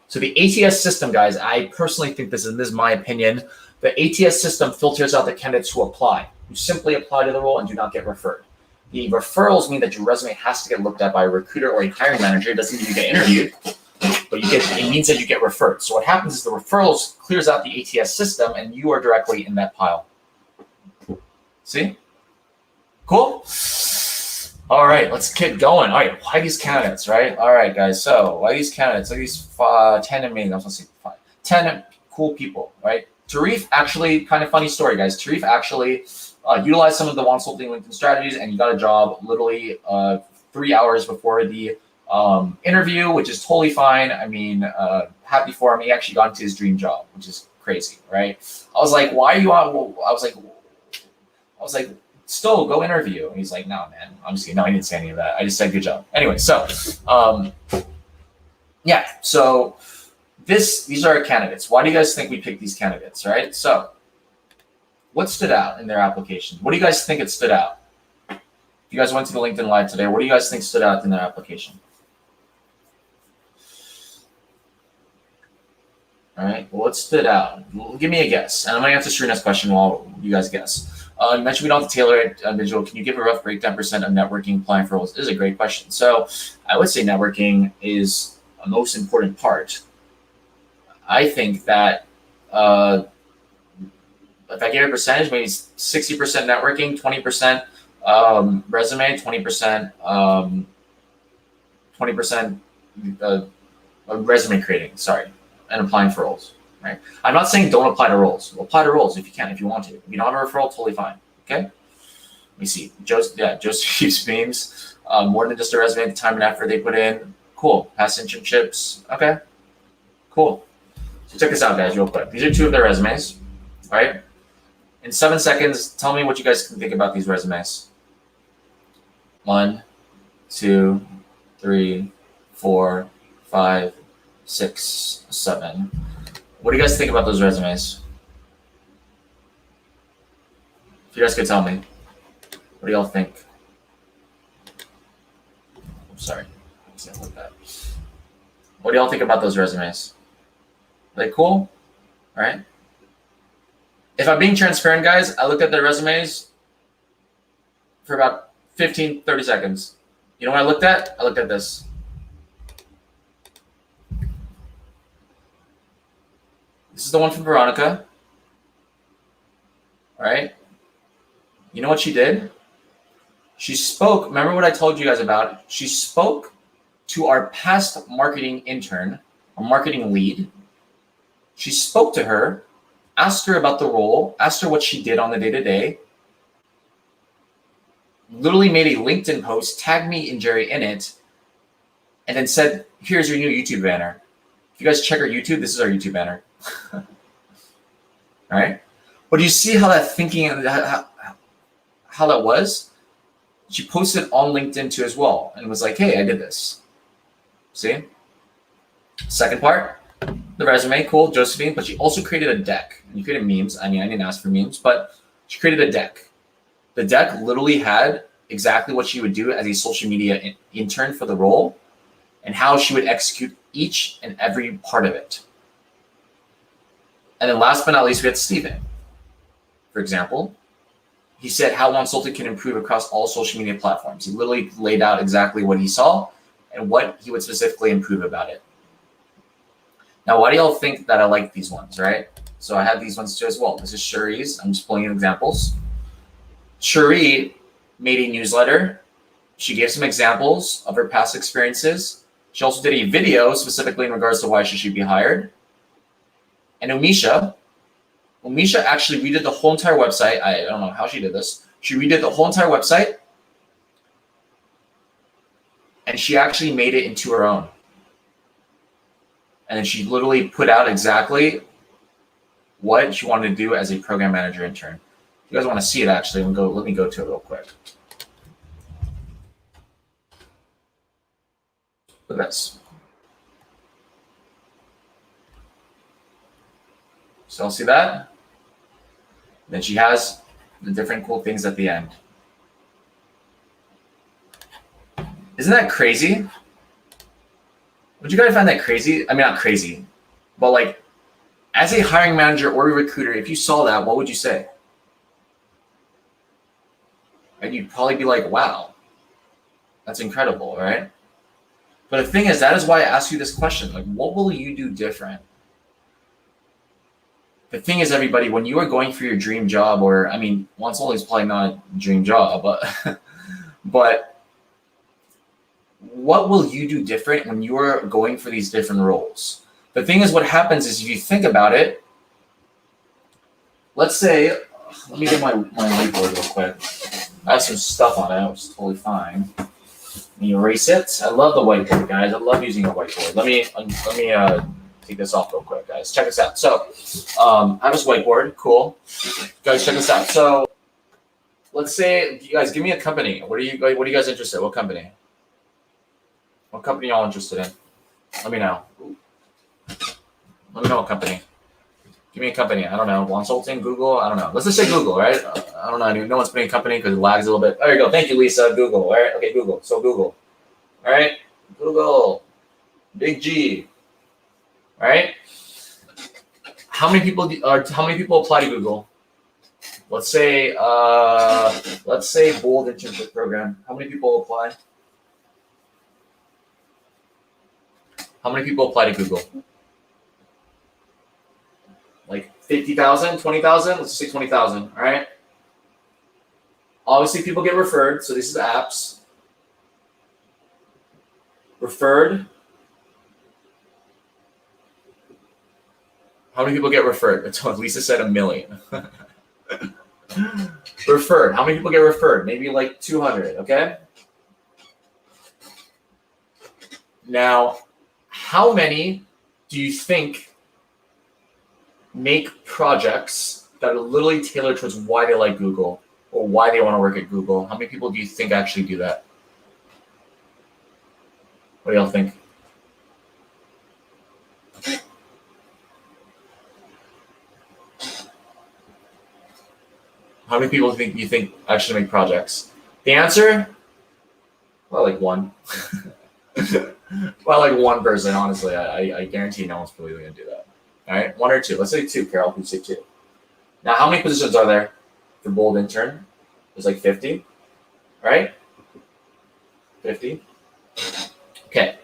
So the ATS system, guys, I personally think this is my opinion. The ATS system filters out the candidates who apply, who simply apply to the role and do not get referred. The referrals mean that your resume has to get looked at by a recruiter or a hiring manager. It doesn't mean you get interviewed, but it means that you get referred. So what happens is the referrals clears out the ATS system and you are directly in that pile. See? Cool? All right, let's get going. All right, why these candidates, right? All right, guys, so why these candidates? Like these 10 amazing, I was going to say 5, 10 cool people, right? Tarif, actually, kind of funny story, guys. Tarif actually utilized some of the Wonsulting LinkedIn strategies and he got a job literally 3 hours before the interview, which is totally fine. I mean, happy for him. He actually got into his dream job, which is crazy, right? I was like, why are you on? I was like, Stowe, go interview. And he's like, no, man. I'm just kidding. No, I didn't say any of that. I just said good job. Anyway, so yeah. So these are our candidates. Why do you guys think we picked these candidates, right? So what stood out in their application? What do you guys think it stood out? If you guys went to the LinkedIn Live today, what do you guys think stood out in their application? All right. Well, what stood out? Well, give me a guess. And I'm going to answer Sharina's question while you guys guess. You mentioned we don't have to tailor it individual. Can you give a rough breakdown % of networking applying for roles? This is a great question. So I would say networking is a most important part. I think that if I give a percentage, maybe 60% networking, 20% resume, 20% resume creating, and applying for roles. Right. I'm not saying don't apply to roles. Well, apply to roles if you can, if you want to. If you don't have a referral, totally fine. Okay. Let me see. Joseph's memes. More than just a resume, the time and effort they put in. Cool. Past internships. Okay. Cool. So check this out, guys, real quick. These are 2 of their resumes. All right. In 7 seconds, tell me what you guys can think about these resumes. 1, 2, 3, 4, 5, 6, 7. What do you guys think about those resumes? If you guys could tell me, what do y'all think? I'm sorry, like that. What do y'all think about those resumes? Are they cool? All right. If I'm being transparent, guys, I looked at their resumes for about 15, 30 seconds. You know what I looked at? I looked at this. This is the one from Veronica. All right. You know what she did? She spoke. Remember what I told you guys about? She spoke to our past marketing intern, a marketing lead. She spoke to her, asked her about the role, asked her what she did on the day-to-day, literally made a LinkedIn post, tagged me and Jerry in it, and then said, here's your new YouTube banner. If you guys check our YouTube, this is our YouTube banner. All right. But do you see how that thinking, how that was? She posted on LinkedIn too as well and was like, hey, I did this. See? Second part, the resume, cool, Josephine, but she also created a deck. And you created memes. I mean, I didn't ask for memes, but she created a deck. The deck literally had exactly what she would do as a social media intern for the role and how she would execute each and every part of it. And then last but not least, we had Steven. For example, he said how Wonsulting can improve across all social media platforms. He literally laid out exactly what he saw and what he would specifically improve about it. Now, why do y'all think that I like these ones, right? So I have these ones too as well. This is Shuri's. I'm just pulling in examples. Shuri made a newsletter. She gave some examples of her past experiences. She also did a video specifically in regards to why she should be hired. And Umisha actually redid the whole entire website. I don't know how she did this. She redid the whole entire website, and she actually made it into her own. And then she literally put out exactly what she wanted to do as a program manager intern. If you guys want to see it, actually, let me go to it real quick. Look at this. So see that? Then she has the different cool things at the end. Isn't that crazy? Would you guys find that crazy? I mean, not crazy, but like, as a hiring manager or a recruiter, if you saw that, what would you say? And you'd probably be like, wow, that's incredible, right? But the thing is, that is why I asked you this question. Like, what will you do different? The thing is, everybody, when you are going for your dream job, or, I mean, Wonsulting is probably not a dream job, but, but what will you do different when you are going for these different roles? The thing is, what happens is, if you think about it, let's say, let me get my whiteboard real quick. I have some stuff on it, which is totally fine. Let me erase it. I love the whiteboard, guys. I love using a whiteboard. Let me take this off real quick, guys. Check this out. So, I have this whiteboard. Cool. Guys, check this out. So, let's say, you guys, give me a company. What are you guys interested in? What company? What company y'all interested in? Let me know. Let me know what company. Give me a company. I don't know. Wonsulting, Google. I don't know. Let's just say Google, right? I don't know. No one's putting a company because it lags a little bit. There you go. Thank you, Lisa. Google. All right. Okay, Google. So Google. All right. Google. Big G. All right. How many people apply to Google? Let's say Bold Internship Program. How many people apply? How many people apply to Google? Like 50,000, 20,000? Let's say 20,000, all right? Obviously, people get referred, so this is apps. Referred. How many people get referred? Lisa said 1 million. Referred. How many people get referred? Maybe like 200, okay? Now, how many do you think make projects that are literally tailored towards why they like Google or why they want to work at Google? How many people do you think actually do that? What do y'all think? How many people do you think actually make projects? The answer? Well, like one. Well, like one person, honestly. I guarantee no one's probably going to do that. All right, 1 or 2. Let's say 2, Carol. Let's say 2. Now, how many positions are there for Bold Intern? There's like 50, right? 50. Okay.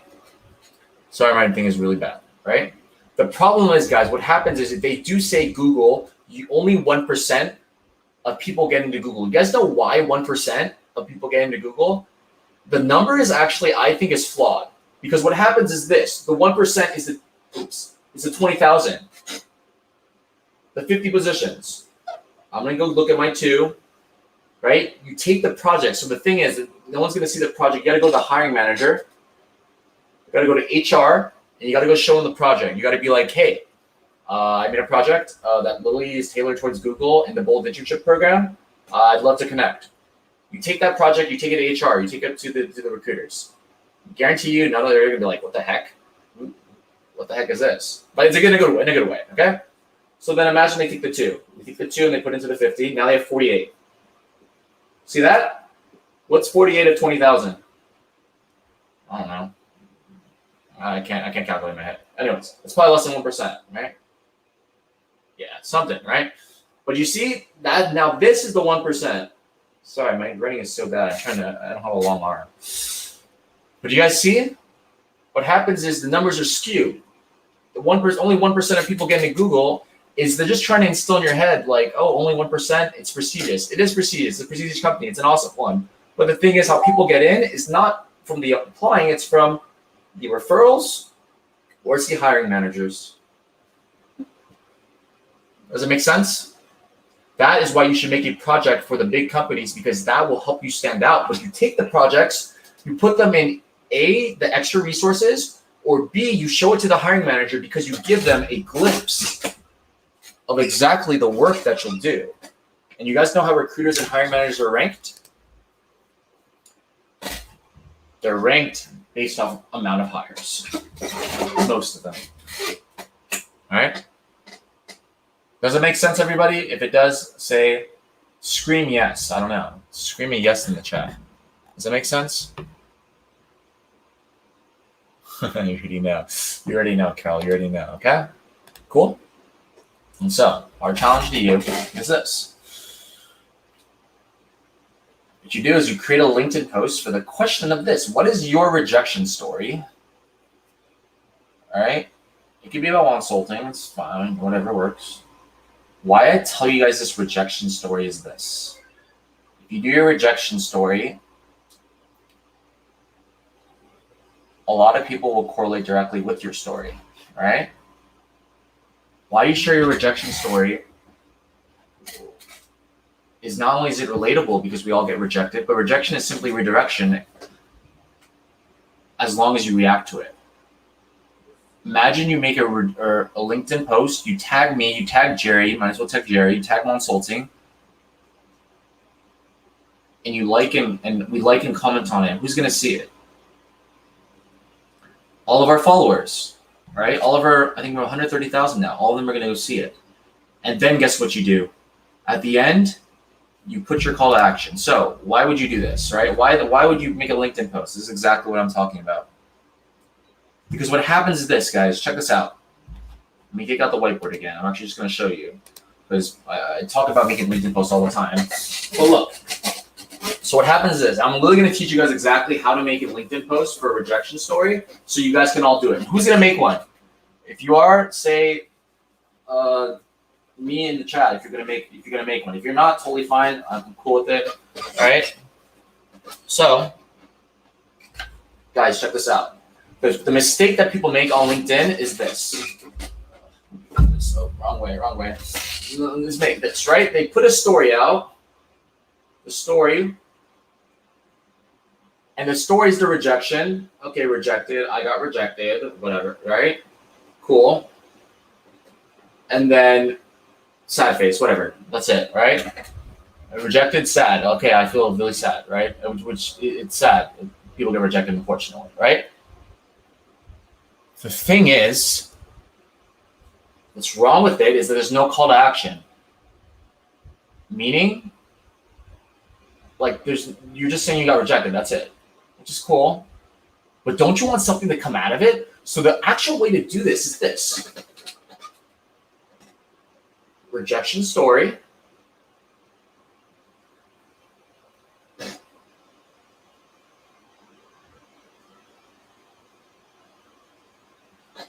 Sorry, my thing is really bad, right? The problem is, guys, what happens is if they do say Google, only 1% of people get into Google. You guys know why 1% of people get into Google? The number is actually, I think, is flawed. Because what happens is this. The 1% is the 20,000. The 50 positions. I'm going to go look at my 2, right? You take the project. So the thing is, no one's going to see the project. You got to go to the hiring manager. You got to go to HR, and you got to go show them the project. You got to be like, hey, I made a project that literally is tailored towards Google and the Bold Internship Program. I'd love to connect. You take that project, you take it to HR, you take it to the recruiters. Guarantee you, none of them are gonna be like, "What the heck? What the heck is this?" But it's in a good way. Okay. So then imagine they take the 2. They take the 2 and they put it into the 50. Now they have 48. See that? What's 48 of 20,000? I don't know. I can't calculate in my head. Anyways, it's probably less than 1%, right? Yeah, something, right? But you see that now this is the 1%. Sorry, my writing is so bad. I don't have a long arm. But you guys see? What happens is the numbers are skewed. Only 1% of people get into Google is they're just trying to instill in your head, like, oh, only 1%, it's prestigious. It is prestigious. It's a prestigious company. It's an awesome one. But the thing is, how people get in is not from the applying, it's from the referrals or it's the hiring managers. Does it make sense? That is why you should make a project for the big companies, because that will help you stand out. But you take the projects, you put them in A, the extra resources, or B, you show it to the hiring manager because you give them a glimpse of exactly the work that you'll do. And you guys know how recruiters and hiring managers are ranked? They're ranked based off amount of hires. Most of them. All right? Does it make sense, everybody? If it does, say, scream yes. I don't know. Scream a yes in the chat. Does that make sense? You already know. You already know, Carol. You already know. Okay? Cool? And so, our challenge to you is this. What you do is you create a LinkedIn post for the question of this. What is your rejection story? All right? It could be about Wonsulting. It's fine. Whatever works. Why I tell you guys this rejection story is this. If you do your rejection story, a lot of people will correlate directly with your story, right? Why you share your rejection story is not only is it relatable because we all get rejected, but rejection is simply redirection as long as you react to it. Imagine you make a LinkedIn post, you tag me, you tag Jerry, might as well tag Jerry, you tag Wonsulting, and you like him, and we like and comment on it. Who's going to see it? All of our followers, right? All of our, I think we're 130,000 now. All of them are going to go see it. And then guess what you do? At the end, you put your call to action. So why would you do this, right? Why would you make a LinkedIn post? This is exactly what I'm talking about. Because what happens is this, guys. Check this out. Let me take out the whiteboard again. I'm actually just going to show you. Because I talk about making LinkedIn posts all the time. But look. So what happens is I'm really going to teach you guys exactly how to make a LinkedIn post for a rejection story so you guys can all do it. Who's going to make one? If you are, say me in the chat if you're going to make one. If you're not, totally fine. I'm cool with it. All right? So guys, check this out. The mistake that people make on LinkedIn is this. So wrong way. Let's make this, right? They put a story out. The story. And the story is the rejection. Okay, rejected. I got rejected. Whatever, right? Cool. And then sad face, whatever. That's it, right? Rejected, sad. Okay, I feel really sad, right? Which it's sad. People get rejected, unfortunately, right? The thing is, what's wrong with it is that there's no call to action. Meaning, like you're just saying you got rejected, that's it. Which is cool. But don't you want something to come out of it? So the actual way to do this is this. Rejection story.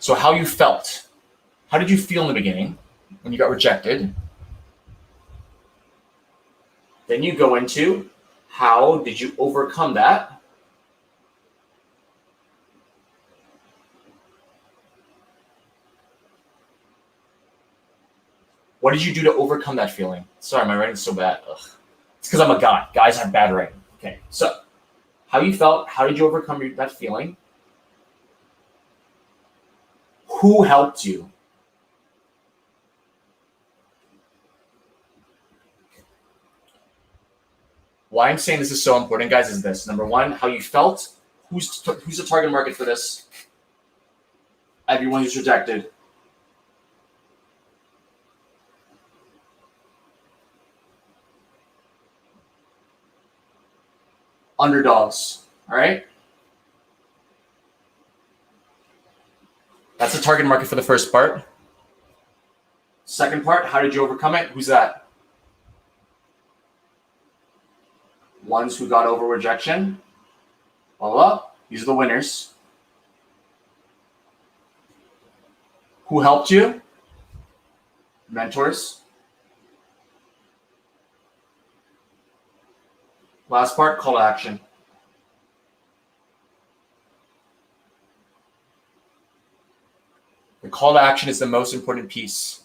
So how you felt. How did you feel in the beginning when you got rejected? Then you go into how did you overcome that? What did you do to overcome that feeling? Sorry, my writing's so bad. Ugh. It's because I'm a guy. Guys have bad writing. Okay, so how you felt, how did you overcome that feeling? Who helped you? Why I'm saying this is so important, guys, is this. Number one, how you felt. Who's the target market for this? Everyone who's rejected. Underdogs, all right? That's the target market for the first part. Second part, how did you overcome it? Who's that? Ones who got over rejection. Blah, blah. These are the winners. Who helped you? Mentors. Last part, call to action. The call to action is the most important piece.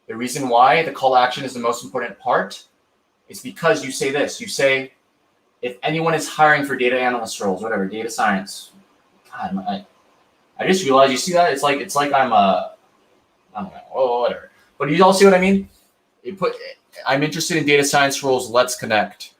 The reason why the call to action is the most important part is because you say this. You say, if anyone is hiring for data analyst roles, whatever, data science. God, I just realized, you see that? It's like I'm I don't know, whatever. But you all see what I mean? I'm interested in data science roles, let's connect.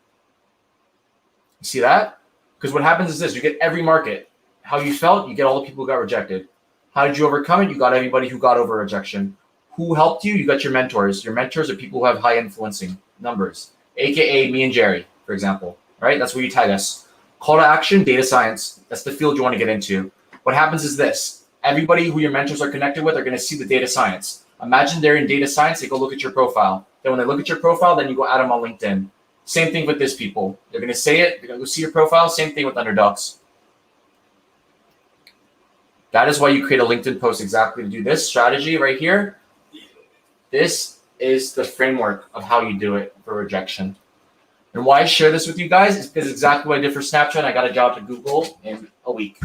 You see that? Because what happens is this, you get every market. How you felt, you get all the people who got rejected. How did you overcome it? You got everybody who got over rejection. Who helped you? You got your mentors. Your mentors are people who have high influencing numbers, AKA me and Jerry, for example, right? That's where you tag us. Call to action, data science. That's the field you want to get into. What happens is this. Everybody who your mentors are connected with are going to see the data science. Imagine they're in data science, they go look at your profile. Then when they look at your profile, then you go add them on LinkedIn. Same thing with this people. They're going to say it. They're going to go see your profile. Same thing with underdogs. That is why you create a LinkedIn post exactly to do this strategy right here. This is the framework of how you do it for rejection. And why I share this with you guys is because exactly what I did for Snapchat. I got a job to Google in a week.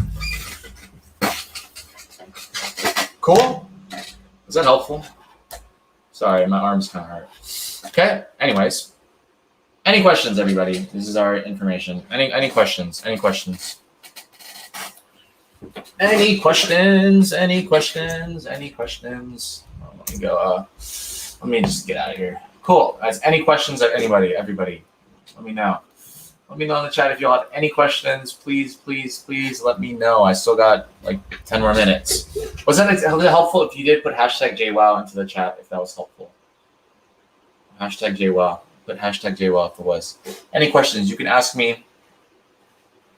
Cool? Is that helpful? Sorry, my arm's kind of hurt. Okay, anyways. Any questions, everybody? This is our information. Any questions? Any questions? Any questions? Any questions? Any questions? Oh, let me go. Let me just get out of here. Cool. Guys, any questions? Anybody? Everybody? Let me know. Let me know in the chat if y'all have any questions. Please, please, please let me know. I still got like 10 more minutes. Was that helpful if you did put hashtag JWoww into the chat, if that was helpful? Hashtag JWoww. Put hashtag JWoww if it was. Any questions? You can ask me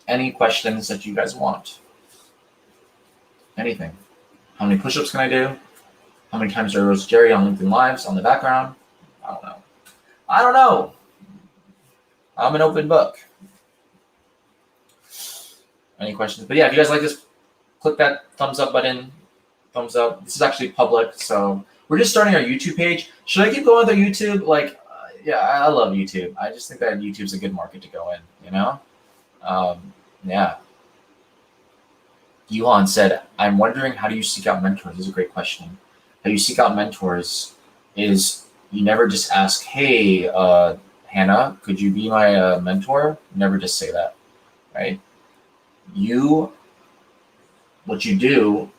any questions that you guys want. Anything. How many push-ups can I do? How many times do I roast Jerry on LinkedIn Lives on the background? I don't know. I don't know. I'm an open book. Any questions? But yeah, if you guys like this, click that thumbs up button. Thumbs up. This is actually public, so we're just starting our YouTube page. Should I keep going with our YouTube? Yeah, I love YouTube. I just think that YouTube's a good market to go in, you know? Yeah. Elon said, I'm wondering, how do you seek out mentors? This is a great question. How you seek out mentors is you never just ask, hey, Hannah, could you be my mentor? Never just say that, right? What you do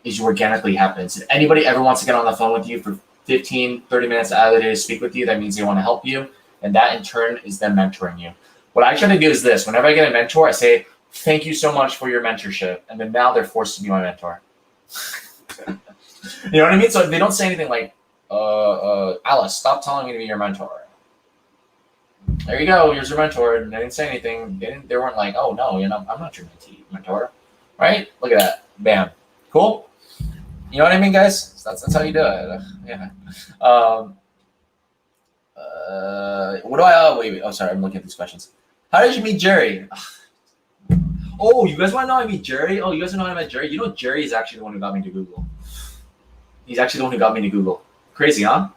is you organically happens. If anybody ever wants to get on the phone with you for 15, 30 minutes out of the day to speak with you, that means they want to help you. And that in turn is them mentoring you. What I try to do is this. Whenever I get a mentor, I say, thank you so much for your mentorship. And then now they're forced to be my mentor. You know what I mean? So they don't say anything like, Alice, stop telling me to be your mentor. There you go. Here's your mentor. And they didn't say anything. They weren't like, oh, no, I'm not your mentor. Right? Look at that. Bam. Cool? You know what I mean, guys? That's how you do it. Yeah. What do I... wait. Oh, sorry. I'm looking at these questions. How did you meet Jerry? Oh, you guys want to know how I meet Jerry? Oh, you guys know how I met Jerry? You know Jerry is actually the one who got me to Google. He's actually the one who got me to Google. Crazy, huh?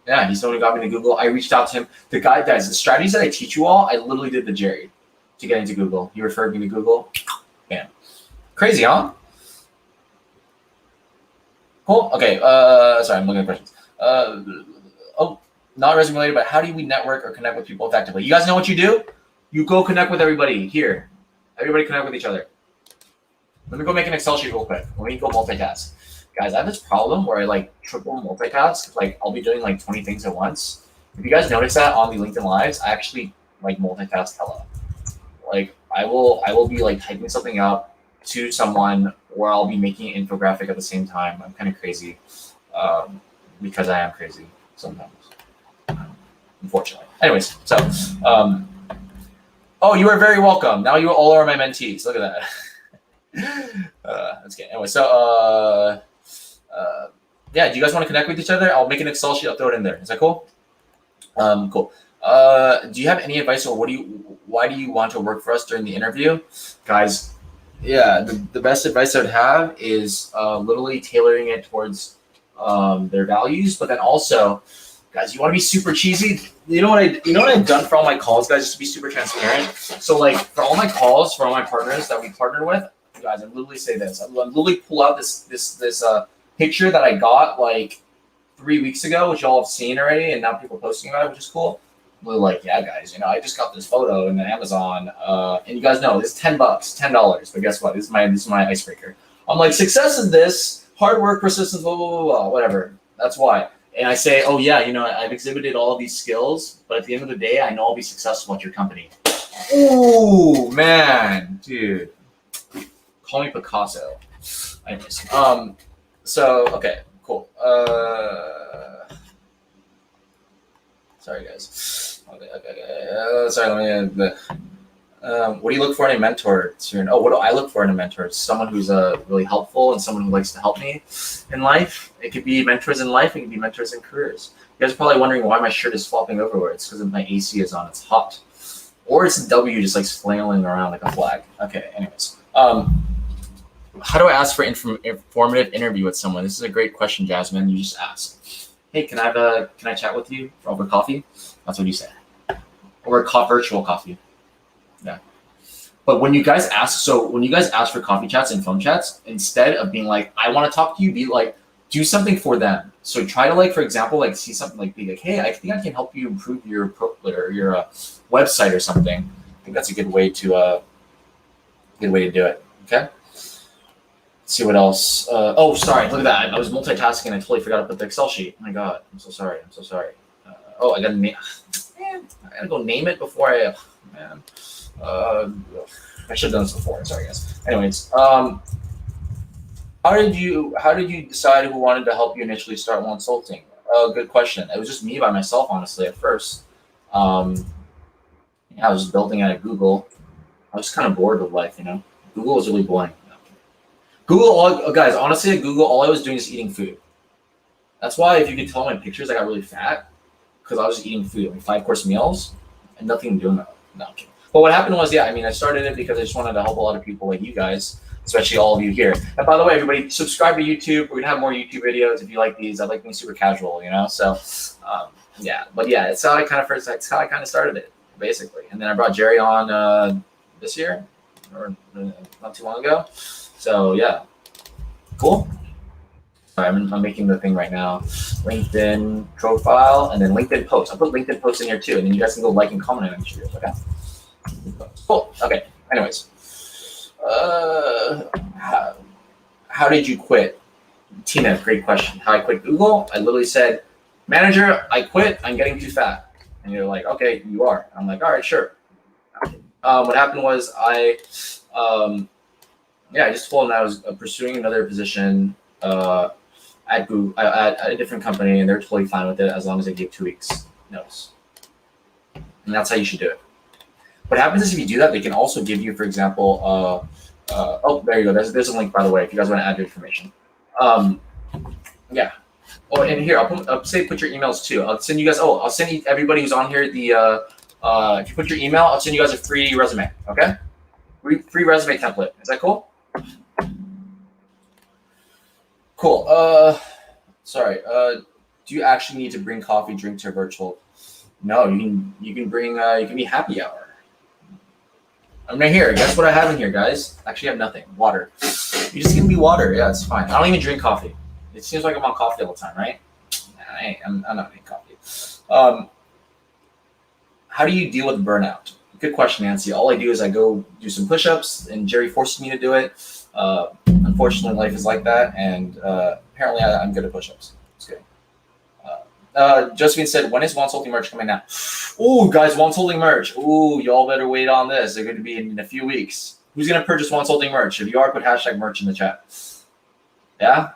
Yeah, he's the one who got me to Google. I reached out to him. The guy, guys, the strategies that I teach you all, I literally did the Jerry to get into Google. He referred me to Google. Bam. Crazy, huh? Cool. Okay. Sorry, I'm looking at questions. Not resume related, but how do we network or connect with people effectively? You guys know what you do? You go connect with everybody here. Everybody connect with each other. Let me go make an Excel sheet real quick. Let me go multitask. Guys, I have this problem where I triple multitask. I'll be doing 20 things at once. If you guys notice that on the LinkedIn Lives, I actually multitask hella. I will be typing something up to someone, or I'll be making an infographic at the same time. I'm kind of crazy because I am crazy sometimes, unfortunately. Anyways, so oh, you are very welcome. Now you all are my mentees. Look at that. That's good. Anyway, so yeah, do you guys want to connect with each other? I'll make an Excel sheet. I'll throw it in there. Is that cool? Cool. Do you have any advice, or what do why do you want to work for us during the interview? Guys, yeah, the best advice I would have is literally tailoring it towards their values, but then also, guys, you want to be super cheesy. You know what I've done for all my calls, guys, just to be super transparent. So like for all my calls, for all my partners that we partner with, guys, I literally say this. I literally pull out this picture that I got like 3 weeks ago, which y'all have seen already, and now people are posting about it, which is cool. We're like, yeah, guys, I just got this photo in Amazon, and you guys know it's $10, $10. But guess what? This is my icebreaker. I'm like, success is this, hard work, persistence, blah blah blah blah, whatever. That's why. And I say, oh yeah, I've exhibited all of these skills, but at the end of the day, I know I'll be successful at your company. Ooh, man, dude, call me Picasso. Anyways, so okay, cool. Sorry, guys. Okay. Sorry, let me. What do you look for in a mentor? What do I look for in a mentor? Someone who's really helpful and someone who likes to help me in life. It could be mentors in life. It could be mentors in careers. You guys are probably wondering why my shirt is flopping over. It's because my AC is on. It's hot. Or it's a W just like flailing around like a flag. Okay, anyways. How do I ask for informative interview with someone? This is a great question, Jasmine. You just ask. Hey, can I chat with you over coffee? That's what you say. Or virtual coffee. Yeah. But when you guys ask for coffee chats and phone chats, instead of being like, I want to talk to you, be like, do something for them. So try to like, for example, like see something like, be like, hey, I think I can help you improve your website or something. I think that's a good way to do it. Okay. Let's see what else. Sorry, look at that. I was multitasking and I totally forgot to put the Excel sheet. Oh my God, I'm so sorry. I gotta name. Man, I gotta go name it before I. Man. I should have done this before. Sorry, guys. Anyways, how did you decide who wanted to help you initially start Wonsulting? Good question. It was just me by myself, honestly, at first. I was just building out of Google. I was kind of bored with life, Google was really boring. Guys, honestly, at Google, all I was doing is eating food. That's why, if you could tell my pictures, I got really fat because I was just eating food, like 5-course meals, and nothing doing that. No, I'm kidding. But what happened was, I started it because I just wanted to help a lot of people like you guys, especially all of you here. And by the way, everybody, subscribe to YouTube. We're gonna have more YouTube videos if you like these. I like being super casual, So, yeah. But yeah, it's how I kind of started it, basically. And then I brought Jerry on this year, or not too long ago. So yeah, cool. I'm making the thing right now. LinkedIn profile and then LinkedIn posts. I'll put LinkedIn posts in here too, and then you guys can go like and comment on each videos. Okay. Cool. Okay. Anyways, how did you quit? Tina, great question. How I quit Google? I literally said, manager, I quit. I'm getting too fat. And you're like, okay, you are. I'm like, all right, sure. What happened was I just told them I was pursuing another position at Google at a different company, and they're totally fine with it as long as I give 2 weeks notice. And that's how you should do it. What happens is if you do that, they can also give you, for example, there you go. There's a link, by the way, if you guys want to add your information. Yeah. Oh, and here I'll say put your emails too. I'll send you guys. I'll send everybody who's on here if you put your email, I'll send you guys a free resume. Okay. Free resume template. Is that cool? Cool. Sorry. Do you actually need to bring coffee drink to a virtual? No, you can bring you can be happy hour. I'm right here. Guess what I have in here, guys? Actually, I have nothing. Water. You just give me water. Yeah, it's fine. I don't even drink coffee. It seems like I'm on coffee all the time, right? I'm not drinking coffee. How do you deal with burnout? Good question, Nancy. All I do is I go do some push-ups, and Jerry forces me to do it. Unfortunately, life is like that, and apparently I'm good at push-ups. It's good. Josephine said, when is Wonsulting merch coming out? Ooh, guys, Wonsulting merch. Ooh, y'all better wait on this. They're going to be in a few weeks. Who's going to purchase Wonsulting merch? If you are, put hashtag merch in the chat. Yeah?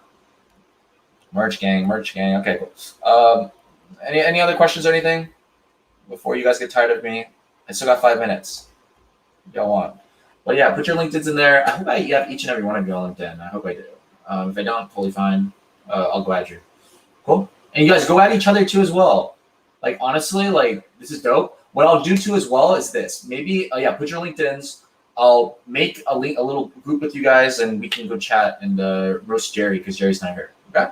Merch gang. Okay, cool. Any other questions or anything before you guys get tired of me? I still got 5 minutes. Y'all want. But yeah, put your LinkedIn's in there. I hope I have each and every one of you on LinkedIn. I hope I do. If I don't, totally fine. I'll go add you. Cool. And you guys go at each other too as well. Like honestly, like this is dope. What I'll do too as well is this. Maybe put your LinkedIn's. I'll make a little group with you guys, and we can go chat and roast Jerry because Jerry's not here. Okay.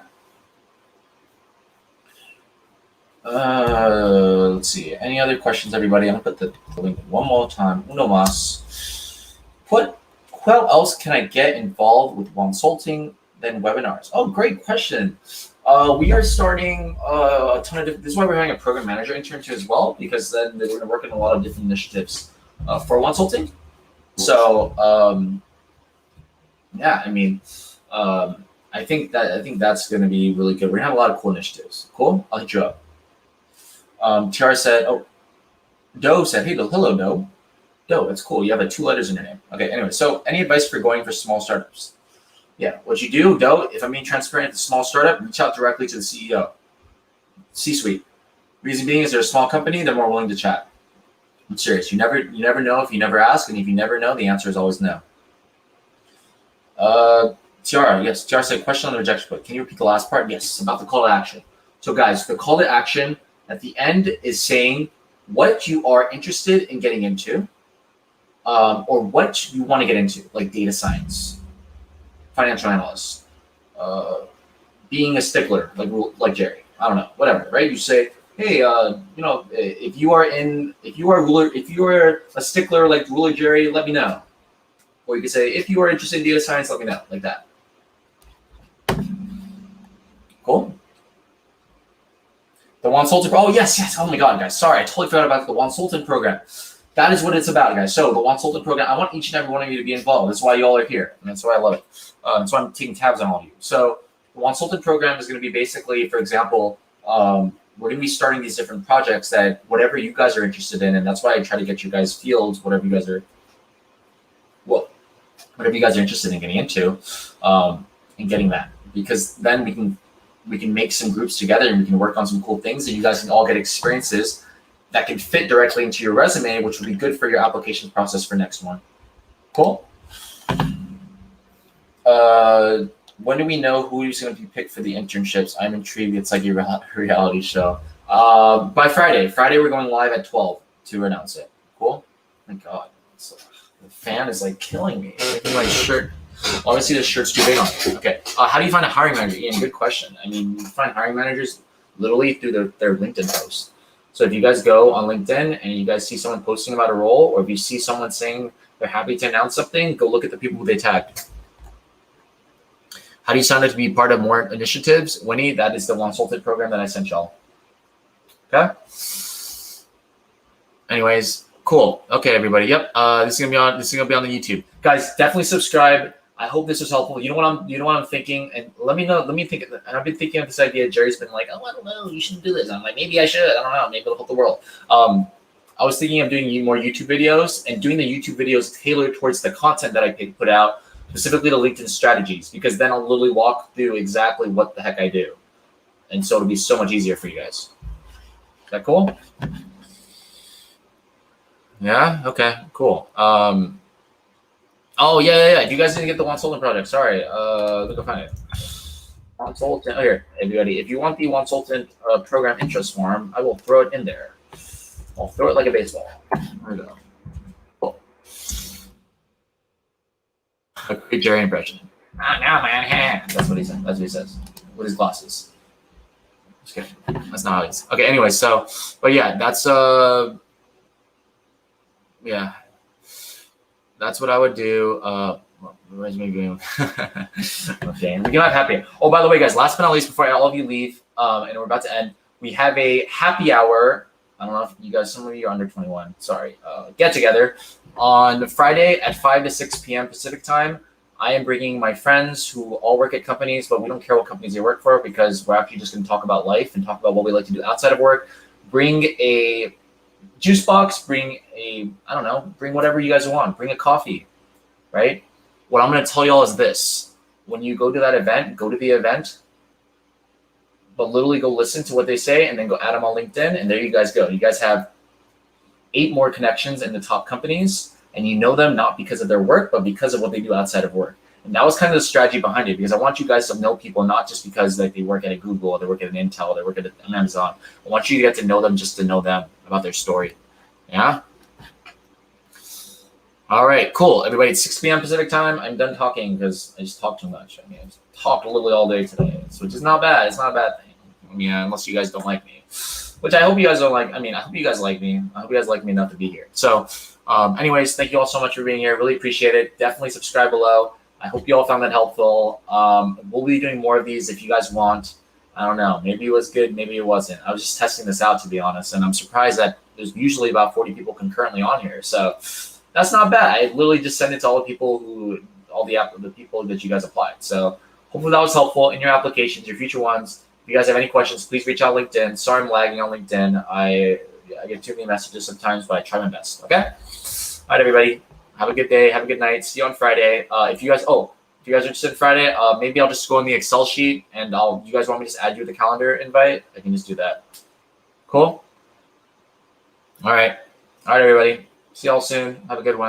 Let's see. Any other questions, everybody? I'm gonna put the link one more time. Uno más. What else can I get involved with Wonsulting than webinars? Oh, great question. We are starting a ton of different. This is why we're having a program manager internship as well, because then we're going to work on a lot of different initiatives for Wonsulting. So I think that's going to be really good. We're gonna have a lot of cool initiatives. Cool. I'll hit you up. Tiara said, Doe said, hey, hello, Doe. Doe, that's cool. You have 2 letters in your name. Okay, anyway, so any advice for going for small startups? Yeah, what you do, Doe, if I'm being transparent, it's a small startup, reach out directly to the CEO. C-suite. Reason being is they're a small company, they're more willing to chat. I'm serious. You never know if you never ask, and if you never know, the answer is always no. Tiara, yes, Tiara said, question on the rejection book. Can you repeat the last part? Yes, about the call to action. So guys, the call to action at the end is saying what you are interested in getting into, or what you want to get into, like data science, financial analyst, being a stickler, like Jerry. I don't know, whatever, right? You say, hey, if you are a stickler like Ruler Jerry, let me know. Or you could say, if you are interested in data science, let me know, like that. Cool. The Wonsulting. Oh yes. Oh my God, guys. Sorry, I totally forgot about the Wonsulting program. That is what it's about, guys. So the Wonsulting program. I want each and every one of you to be involved. That's why you all are here, and that's why I love it. That's why I'm taking tabs on all of you. So the Wonsulting program is going to be basically, for example, we're going to be starting these different projects that whatever you guys are interested in, and that's why I try to get you guys fields, whatever you guys are interested in getting into, and getting that, because then we can make some groups together and we can work on some cool things, and you guys can all get experiences that can fit directly into your resume, which will be good for your application process for next one. Cool. When do we know who is going to be picked for the internships? I'm intrigued. It's like a reality show. By Friday. Friday, we're going live at 12 to announce it. Cool. My God, the fan is like killing me. My shirt. Obviously, the shirt's too big on it. Okay. How do you find a hiring manager? Ian, good question. I mean, you find hiring managers literally through their LinkedIn posts. So if you guys go on LinkedIn and you guys see someone posting about a role, or if you see someone saying they're happy to announce something, go look at the people who they tagged. How do you sign up to be part of more initiatives? Winnie, that is the Wonsulting program that I sent y'all. Okay. Anyways, cool. Okay, everybody. Yep. This is gonna be on the YouTube. Guys, definitely subscribe. I hope this was helpful. You know what I'm thinking, and let me know. Let me think. And I've been thinking of this idea. Jerry's been like, oh, I don't know, you shouldn't do this. I'm like, maybe I should. I don't know. Maybe it'll help the world. I was thinking of doing more YouTube videos and doing the YouTube videos tailored towards the content that I put out, specifically the LinkedIn strategies, because then I'll literally walk through exactly what the heck I do, and so it'll be so much easier for you guys. Is that cool? Yeah. Okay. Cool. Oh, yeah. You guys didn't get the Wonsulting project. Sorry. Look, I'll find it. Wonsulting. Oh, here, everybody. If you want the Wonsulting program interest form, I will throw it in there. I'll throw it like a baseball. There we go. Cool. A great Jerry impression. Not now, man. That's what he said. That's what he says. With his glasses. Just kidding. That's not how he is. Okay, anyway, so, but yeah, that's, yeah. That's what I would do. Where's my game? Okay, and we can have happy. Oh, by the way, guys, last but not least, before all of you leave, and we're about to end, we have a happy hour. I don't know if you guys, some of you are under 21. Sorry. Get together on Friday at 5 to 6 p.m. Pacific time. I am bringing my friends who all work at companies, but we don't care what companies they work for, because we're actually just going to talk about life and talk about what we like to do outside of work. Bring a juice box, bring whatever you guys want. Bring a coffee, right? What I'm going to tell y'all is this. When you go to that event, go to the event, but literally go listen to what they say and then go add them on LinkedIn, and there you guys go. You guys have 8 more connections in the top companies, and you know them not because of their work, but because of what they do outside of work. And that was kind of the strategy behind it, because I want you guys to know people not just because like they work at a Google, or they work at an Intel, they work at an Amazon. I want you to get to know them just to know them, about their story. Yeah. All right, cool. Everybody, it's 6 p.m. Pacific time. I'm done talking because I just talked too much. I mean, I just talked literally all day today, which is not bad. It's not a bad thing. I mean, unless you guys don't like me, which I hope you guys don't like. I mean, I hope you guys like me. I hope you guys like me enough to be here. So, anyways, thank you all so much for being here. Really appreciate it. Definitely subscribe below. I hope you all found that helpful. We'll be doing more of these if you guys want. I don't know. Maybe it was good. Maybe it wasn't. I was just testing this out, to be honest. And I'm surprised that there's usually about 40 people concurrently on here. So that's not bad. I literally just sent it to all the people the people that you guys applied. So hopefully that was helpful in your applications, your future ones. If you guys have any questions, please reach out LinkedIn. Sorry I'm lagging on LinkedIn. I get too many messages sometimes, but I try my best. Okay? All right, everybody. Have a good day. Have a good night. See you on Friday. If you guys are interested in Friday, maybe I'll just go in the Excel sheet and you guys want me to just add you to the calendar invite? I can just do that. Cool? All right. All right, everybody. See y'all soon. Have a good one.